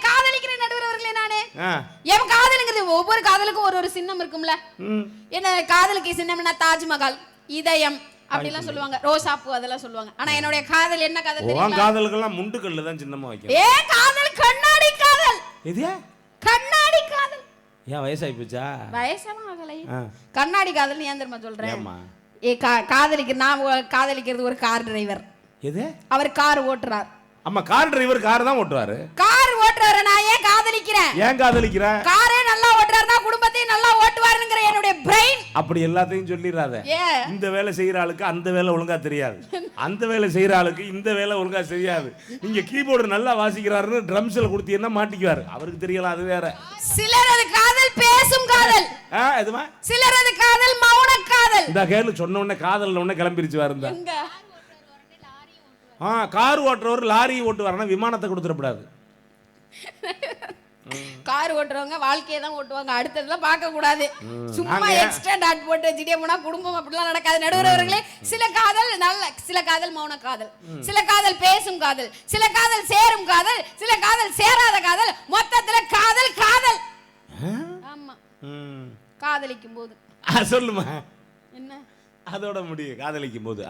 காதலிக்கிற நடுவர் அவர்களே. நானே என் காதலுங்கிறது ஒவ்வொரு காதலுக்கும் ஒரு சின்னம் இருக்கும்ல. என்ன காதலுக்கு சின்னம்னா தாஜ்மஹால், இதயம் அப்படிலாம் சொல்லுவாங்க, ரோசாப்பூ அதெல்லாம் சொல்லுவாங்க. ஆனா என்னோட காதல் என்ன காதல் தெரியுமா? காதலுக்கெல்லாம் முண்டுக்கல்ல தான் சின்னமா வைக்கும். காதல் கண்ணாடி காதல். எது? கண்ணாடி காதல். ஏன் வயசாகி போச்சா? வயசெல்லாம் ஆகலை. கண்ணாடி காதல் ஏன் தெரியுமா சொல்றேன்? நான் காதலிக்கிறது ஒரு கார் டிரைவர். எது? அவர் கார் ஓட்டுறார். அம்மா, கார் டிரைவர் கார் தான் ஓட்டுவாரு. கார் ஓட்டுறாரு. நான் ஏன் காதலிக்கிறேன்? ஏன் காதலிக்கிற? காரே நல்லா ஓட்டுறாருன்னா குடும்பத்தையும் நல்லா ஓட்டுவாருங்கிற என்னுடைய பிரெயின். அப்படி எல்லாத்தையும் சொல்லிடாத. இந்த வேலை செய்யற ஆளுக்கு அந்த வேலை ஒழுங்கா தெரியாது, அந்த வேலை செய்யற ஆளுக்கு இந்த வேலை ஒழுங்கா தெரியாது. நீங்க கீபோர்டு நல்லா வாசிக்கிறாருன்னு ட்ரம்ஸ்ல கொடுத்தீங்கன்னா மாட்டிக்குவாரு, அவருக்கு தெரியல, அது வேற. சிலரது காதல் பேசும் காதல். எதுமா? சிலரது காதல் மௌன காதல். இந்த கேளு, சொன்ன உடனே காதல்ல உடனே கிளம்பிருச்சு வருந்தா. கார் ஓட்டுறவர் லாரி ஓட்டுவாருன்னா விமானத்தை கொடுத்துடக்கூடாது. கார் ஓட்டுறவங்க வாழ்க்கையை தான் ஓட்டுவாங்க, அடுத்ததுலாம் பார்க்க கூடாது. சும்மா எக்ஸ்ட்ரா டாட் போட்டு வச்சுட்டே போனா குடும்பம் அப்படிலாம் நடக்காது நடுவர் அவர்களே. சில காதல் நல்ல, சில காதல் மௌன காதல், சில காதல் பேசும் காதல், சில காதல் சேரும் காதல், சில காதல் சேராத காதல், மொத்தத்துல காதல் காதல். ஆமா, காதலிக்கும் போது சொல்லுமா என்ன அதோட முடியும். காதலிக்கும் போது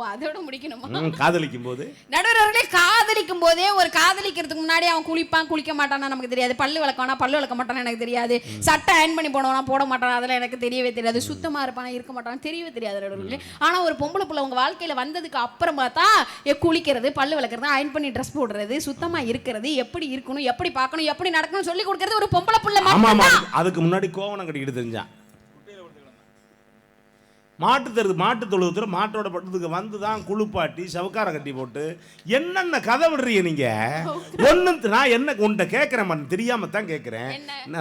அதோட முடிக்கணுமா? காதலிக்கும் போது நடுவர்களே, காதலிக்கும் போதே ஒரு காதலிக்கிறதுக்கு முன்னாடி அவன் குளிப்பான் குளிக்க மாட்டானா நமக்கு தெரியாது, பல்லு விளக்கானா பல்லு விளக்க மாட்டானா எனக்கு தெரியாது, சட்டை அயன் பண்ணி போனவனா போட மாட்டானா அதெல்லாம் எனக்கு தெரியவே தெரியாது, சுத்தமா இருப்பானா இருக்க மாட்டானா தெரியவே தெரியாது நடுவர்களே. ஆனா ஒரு பொம்பளை புள்ள உங்க வாழ்க்கையில வந்ததுக்கு அப்புறம் பார்த்தா குளிக்கிறது, பல்லு விளக்குறது, அயன் பண்ணி ட்ரெஸ் போடுறது, சுத்தமா இருக்கிறது, எப்படி இருக்கணும், எப்படி பார்க்கணும், எப்படி நடக்கணும் சொல்லி கொடுக்கறது ஒரு பொம்பளை புள்ள மட்டும்தான். அதுக்கு முன்னாடி கோவணம் கட்டிக்கிட்டு தெரிஞ்சான். மாட்டு தொழுவத்துல மாட்டோட பட்டத்துக்கு வந்து தான் குளிப்பாட்டி சவுக்கார கட்டி போட்டு என்னென்ன கதை விடுறீங்க நீங்க? ஒன்னும் நான் என்ன உன்கிட்ட கேட்கிறேன், தெரியாம தான் கேட்கிறேன்.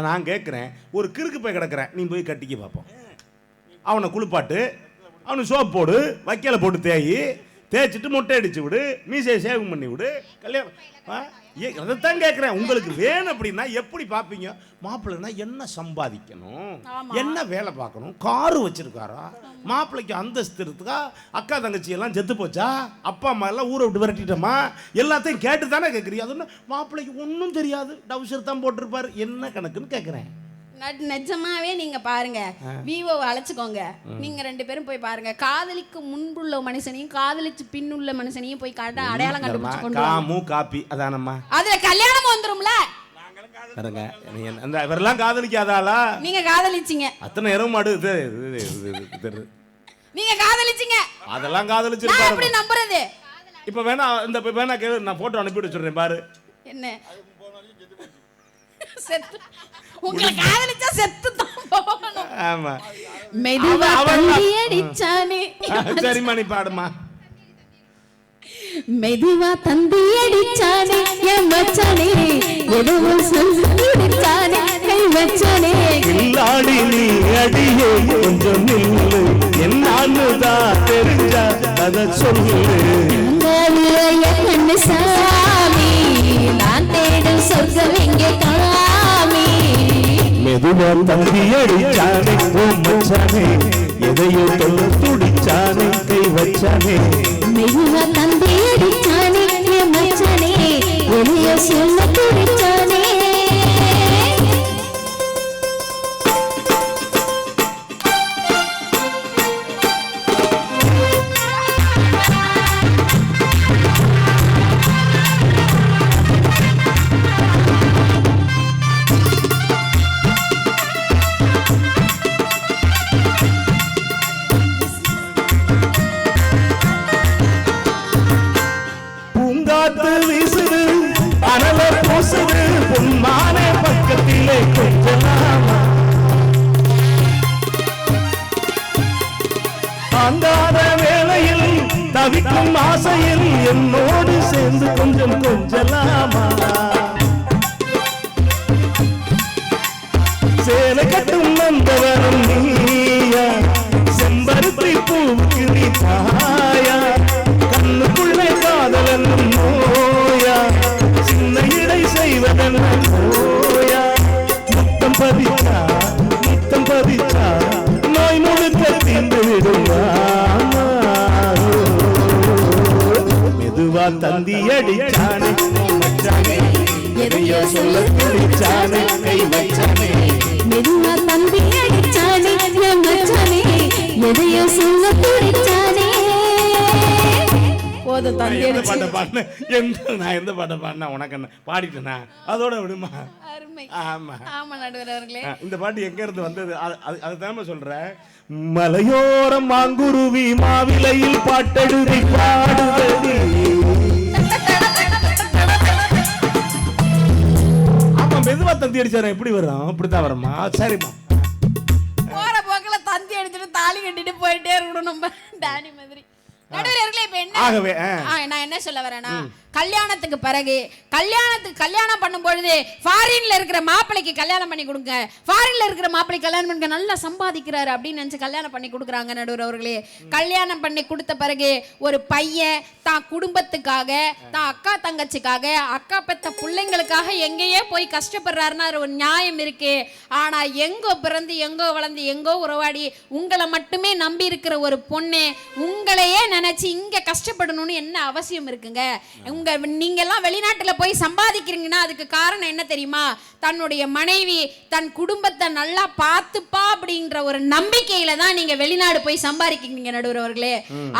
நான் கேட்கிறேன், ஒரு கிறுக்கு போய் கிடக்கிறேன், நீ போய் கட்டிக்க பார்ப்போம். அவனை குளிப்பாட்டு, அவனுக்கு சோப்பு போடு, வைக்கல போட்டு தேய்ச்சிட்டு மொட்டை அடிச்சு விடு, மீசையை சேவ் பண்ணி விடு, கல்யாணம். அதைத்தான் கேட்கிறேன். உங்களுக்கு வேணும் அப்படின்னா எப்படி பார்ப்பீங்க? மாப்பிள்ளைன்னா என்ன சம்பாதிக்கணும், என்ன வேலை பார்க்கணும், காரு வச்சிருக்காரா, மாப்பிள்ளைக்கு அந்தஸ்து இருக்கா, அக்கா தங்கச்சி எல்லாம் செத்து போச்சா, அப்பா அம்மா எல்லாம் ஊரை விட்டு விரட்டிட்டோமா, எல்லாத்தையும் கேட்டு தானே கேட்குறீங்க. அது ஒன்று மாப்பிள்ளைக்கு ஒன்றும் தெரியாது, டவுசர் தான் போட்டிருப்பாரு, என்ன கணக்குன்னு கேட்குறேன். நிஜமாவே நீங்க பாருங்க, விவோவை அழைச்சுக்கோங்க, நீங்க 2 பேரும் போய் பாருங்க, காதலிக்கு முன்புள்ள மனுஷனையும் காதலிச்சு பின்னுள்ள மனுஷனையும் போய் அடையாளம் கண்டுபிடிச்சு கொண்டு வாங்க. காப்பி அதானம்மா, அதுல கல்யாணம் வந்துரும்ல. பாருங்க, அந்த இவரெல்லாம் காதலிக்காதாளா? நீங்க காதலிச்சீங்க, அத்தனை எருவு மாடு நீங்க காதலிச்சீங்க, அதெல்லாம் காதலிச்சிருக்காரு. எப்படி நம்புறது? இப்ப வேணா இந்த வேணா கேளு, நான் போட்டோ அனுப்பிட்டு சொல்றேன் பாரு. என்ன செத்து உங்களை காதலிச்சா செத்து தான் போகணும். ஆமா, மெதுவா தந்தி அடிச்சானே. சரிம்மா, நீ பாடுமா. மெதுவா தந்தி அடிச்சானே என் மச்சானே, எதுவும் சொல்லிச்சானே கை வச்சானே. கில்லாடி நீ அடியே கொஞ்சம் நில்லு, என்னான்னு தான் தெரிஞ்சா அத சொல்லு. கண்ணு சாமி, நான் தேடும் சொர்க்கம் எங்கே காமி. மெதுவா தந்தி அடிச்சானே ஓ மச்சானே, எதையோ தொல்ல துடிச்சானே கை வச்சானே. மெதுவா தந்தி அடிச்சானே என் மச்சானே, எதையோ சொல்ல துடிச்சானே. தாங்காத வேளையில் தவிக்கும் ஆசையில் என்னோடு சேர்ந்து கொஞ்சம் கொஞ்சலாமா சேலை கட்டும் நந்தவனம் நீயா செம்பருத்தி பூவுக்கு நீ தாயா கண்ணுக்குள்ளே காதலன் நோயா சின்ன இடை செய்வதன் நோயா முத்தம் பதிச்சா நோய் முழுக்க தீர்ந்து விடுவா மெதுவா தந்தி அடிச்சானே மச்சானே எதையோ சொல்ல துடிச்சானே கை வச்சானே மெதுவா தம்பி அடிச்சானே மச்சானே எதையோ சொல்ல துடிச்சானே போதும் தம்பி எந்த பாட்டை பாடின நான் எந்த பாட்டை பாடினா உனக்கு என்ன பாடிட்டேனா அதோட விடுமா அருமை ஆமா ஆமா நடுவர் அவர்களே இந்த பாட்டு எங்க இருந்து வந்தது அதுதான் சொல்றேன் மலையோரம் மாங்குருவி மாவிலையில் பாட்டெழுதி பாடுவது ஆமா மெதுவா தந்தி அடிச்சாரு எப்படி வரும் அப்படித்தான் வருமா சரிம்மா போற போக்குல தந்தி அடிச்சுட்டு தாலி கட்டிட்டு போயிட்டே இருக்கணும் நம்ம டானி மாதிரி நடுவர்களே இப்ப என்ன ஆகவே நான் என்ன சொல்ல வரேன்னா கல்யாணத்துக்கு பிறகு கல்யாணம் பண்ணும் பொழுது ஃபாரின்ல இருக்கிற மாப்பிளைக்கு கல்யாணம் பண்ணி கொடுங்க ஃபாரின்ல இருக்கிற மாப்பிளை கல்யாணம் பண்ணுங்க நல்லா சம்பாதிக்கிறாரு அப்படின்னு நினைச்சு கல்யாணம் பண்ணி கொடுக்குறாங்க நடுவர் அவர்களே கல்யாணம் பண்ணி கொடுத்த பிறகு ஒரு பையன் தான் குடும்பத்துக்காக தான் அக்கா தங்கச்சிக்காக அக்கா பெத்த பிள்ளைங்களுக்காக எங்கேயே போய் கஷ்டப்படுறாருன்னா ஒரு நியாயம் இருக்கு ஆனா எங்கோ பிறந்து எங்கோ வளர்ந்து எங்கோ உறவாடி உங்களை மட்டுமே நம்பி இருக்கிற ஒரு பொண்ணு உங்களையே நினைச்சு இங்க கஷ்டப்படணும்னு என்ன அவசியம் இருக்குங்க நீங்க எல்லாம் வெளிநாட்டுல போய் சம்பாதிக்கிறீங்கன்னா அதுக்கு காரணம் என்ன தெரியுமா தன்னுடைய மனைவி தன் குடும்பத்தை நல்லா பார்த்துப்பா அப்படின்ற ஒரு நம்பிக்கையில தான் நீங்க வெளிநாடு போய் சம்பாதிக்கிறீங்க நடுவர் அவர்களே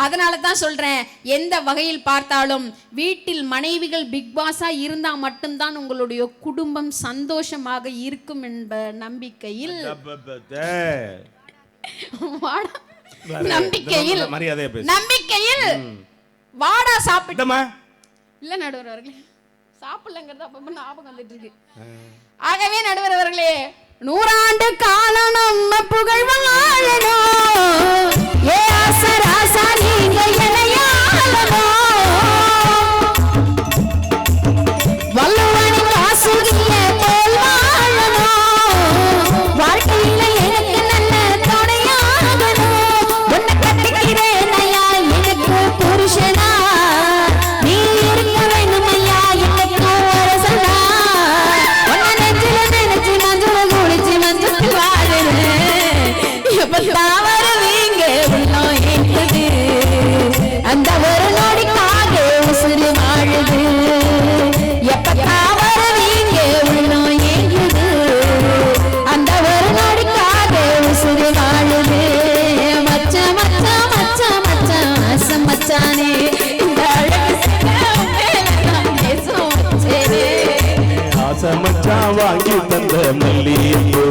அதனால தான் சொல்றேன் எந்த வகையில் பார்த்தாலும் வீட்டில் மனைவிகள் பிக் பாஸா இருந்தா மட்டும்தான் உங்களுடைய குடும்பம் சந்தோஷமாக இருக்கும் என்ற நம்பிக்கையில் நம்பிக்கையில் வாடா சாப்பிட்டமா இல்ல நடுவர் அவர்களே சாப்பிடலங்கிறது அப்ப ஞாபகம் வந்துட்டு இருக்கு ஆகவே நடுவர் அவர்களே 100 ஆண்டு காலம் நம்ம புகழ் வாழணும் ஏ ஆசராசா நீங்க எனையாளணும் வள்ளுவனி வாசுகிய போல் வாழணும் வாழ்க்கையில எனக்கு நல்ல துணையாகணும் உன்னை கட்டிக்கிறேன் ஐயா எனக்கு புருஷனா நீ இருக்க வேணும் ஐயா எனக்கு அரசனா உன்னை நெஞ்சில நினைச்சு மஞ்சள் குளிச்சு மஞ்சள் வாழுறேன் எப்பதான் வருவீங்க உள்ளம் ஏங்குது அந்த ஒரு நொடிக்காக உசுறு வாழுது எப்பதான் வருவீங்க உள்ளம் ஏங்குது அந்த ஒரு நொடிக்காக உசுறு வாழுது மச்சான் மச்சான் மச்சான் மச்சான் ஆசம் மச்சானே இந்த அழகு மேல பேசும் மச்சேனே ஆசை மச்சான் வாங்கி தந்த மல்லிகைப்பூ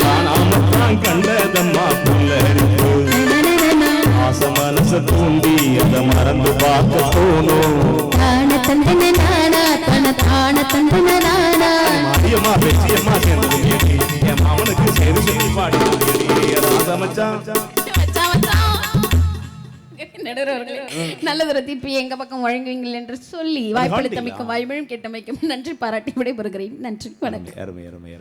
காணாமத்தான் கண்டதம்மா புல்லரிப்பு ஆசை மனச தூண்டி அதை மறந்து பார்க்க தோணும் தான தந்தன நானா தன தான தந்தன நானா மாரியம்மா வெற்றியம்மா சேர்ந்தது என் மாமனுக்கு செய்து சொல்லி பாடி ஆசை மச்சான் நல்லதொரு தீர்ப்பு எங்க பக்கம் வழங்குவீங்கள் என்று சொல்லி வாய்ப்பளித்தமைக்கும் வாய்மொழியும் கேட்டமைக்கும் நன்றி பாராட்டி விடைபெறுகிறேன் நன்றி வணக்கம் அருமை அருமை